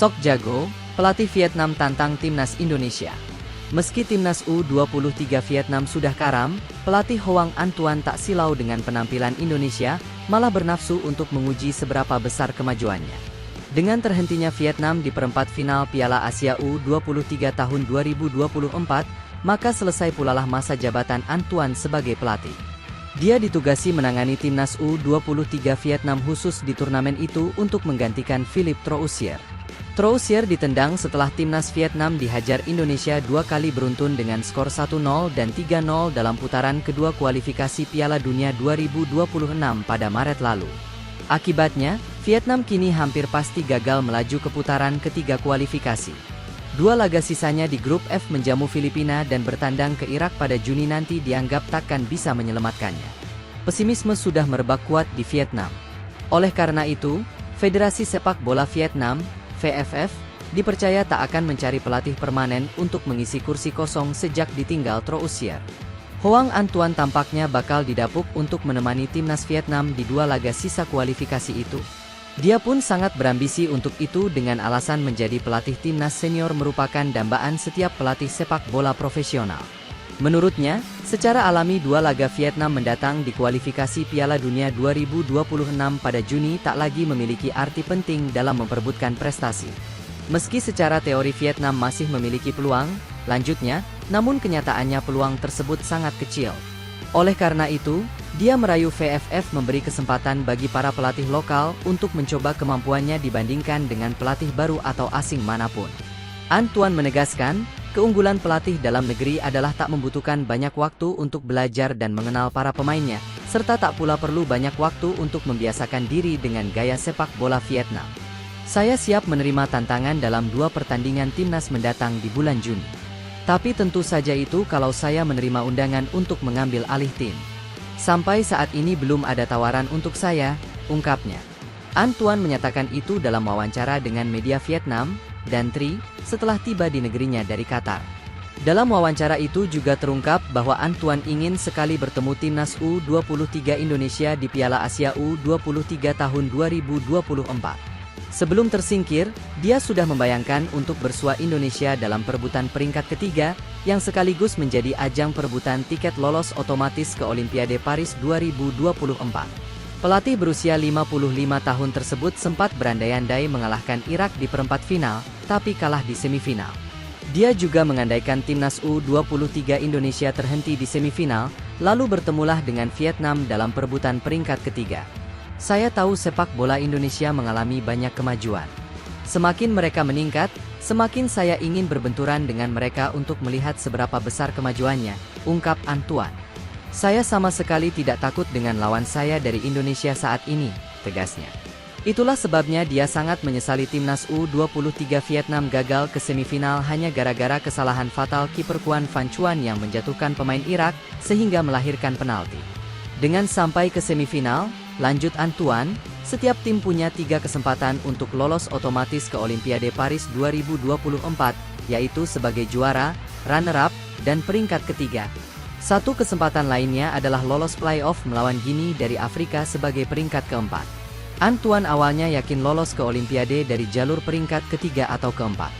Sok jago, pelatih Vietnam tantang timnas Indonesia. Meski timnas U23 Vietnam sudah karam, pelatih Hoang Anh Tuan tak silau dengan penampilan Indonesia, malah bernafsu untuk menguji seberapa besar kemajuannya. Dengan terhentinya Vietnam di perempat final Piala Asia U23 tahun 2024, maka selesai pulalah masa jabatan Anh Tuan sebagai pelatih. Dia ditugasi menangani timnas U23 Vietnam khusus di turnamen itu untuk menggantikan Philippe Troussier. Troussier ditendang setelah timnas Vietnam dihajar Indonesia 2 kali beruntun dengan skor 1-0 dan 3-0 dalam putaran kedua kualifikasi Piala Dunia 2026 pada Maret lalu. Akibatnya, Vietnam kini hampir pasti gagal melaju ke putaran ketiga kualifikasi. 2 laga sisanya di grup F menjamu Filipina dan bertandang ke Irak pada Juni nanti dianggap takkan bisa menyelamatkannya. Pesimisme sudah merebak kuat di Vietnam. Oleh karena itu, Federasi Sepak Bola Vietnam (VFF) dipercaya tak akan mencari pelatih permanen untuk mengisi kursi kosong sejak ditinggal Troussier. Hoang Anh Tuan tampaknya bakal didapuk untuk menemani timnas Vietnam di 2 laga sisa kualifikasi itu. Dia pun sangat berambisi untuk itu dengan alasan menjadi pelatih timnas senior merupakan dambaan setiap pelatih sepak bola profesional. Menurutnya, secara alami 2 laga Vietnam mendatang di kualifikasi Piala Dunia 2026 pada Juni tak lagi memiliki arti penting dalam memperebutkan prestasi. Meski secara teori Vietnam masih memiliki peluang, lanjutnya, namun kenyataannya peluang tersebut sangat kecil. Oleh karena itu, dia merayu VFF memberi kesempatan bagi para pelatih lokal untuk mencoba kemampuannya dibandingkan dengan pelatih baru atau asing manapun. Anh Tuan menegaskan, keunggulan pelatih dalam negeri adalah tak membutuhkan banyak waktu untuk belajar dan mengenal para pemainnya, serta tak pula perlu banyak waktu untuk membiasakan diri dengan gaya sepak bola Vietnam. Saya siap menerima tantangan dalam 2 pertandingan timnas mendatang di bulan Juni. Tapi tentu saja itu kalau saya menerima undangan untuk mengambil alih tim. Sampai saat ini belum ada tawaran untuk saya, ungkapnya. Anh Tuan menyatakan itu dalam wawancara dengan media Vietnam dan Tri setelah tiba di negerinya dari Qatar. Dalam wawancara itu juga terungkap bahwa Anh Tuan ingin sekali bertemu timnas U23 Indonesia di Piala Asia U23 tahun 2024. Sebelum tersingkir, dia sudah membayangkan untuk bersua Indonesia dalam perebutan peringkat ketiga, yang sekaligus menjadi ajang perebutan tiket lolos otomatis ke Olimpiade Paris 2024. Pelatih berusia 55 tahun tersebut sempat berandai-andai mengalahkan Irak di perempat final, tapi kalah di semifinal. Dia juga mengandaikan timnas U23 Indonesia terhenti di semifinal, lalu bertemulah dengan Vietnam dalam perebutan peringkat ketiga. Saya tahu sepak bola Indonesia mengalami banyak kemajuan. Semakin mereka meningkat, semakin saya ingin berbenturan dengan mereka untuk melihat seberapa besar kemajuannya, ungkap Anh Tuan. Saya sama sekali tidak takut dengan lawan saya dari Indonesia saat ini, tegasnya. Itulah sebabnya dia sangat menyesali timnas U23 Vietnam gagal ke semifinal hanya gara-gara kesalahan fatal kiper Quan Van Chuan yang menjatuhkan pemain Irak, sehingga melahirkan penalti. Dengan sampai ke semifinal, lanjut Anh Tuan, setiap tim punya 3 kesempatan untuk lolos otomatis ke Olimpiade Paris 2024, yaitu sebagai juara, runner-up, dan peringkat ketiga. 1 kesempatan lainnya adalah lolos playoff melawan Guinea dari Afrika sebagai peringkat keempat. Anh Tuan awalnya yakin lolos ke Olimpiade dari jalur peringkat ketiga atau keempat.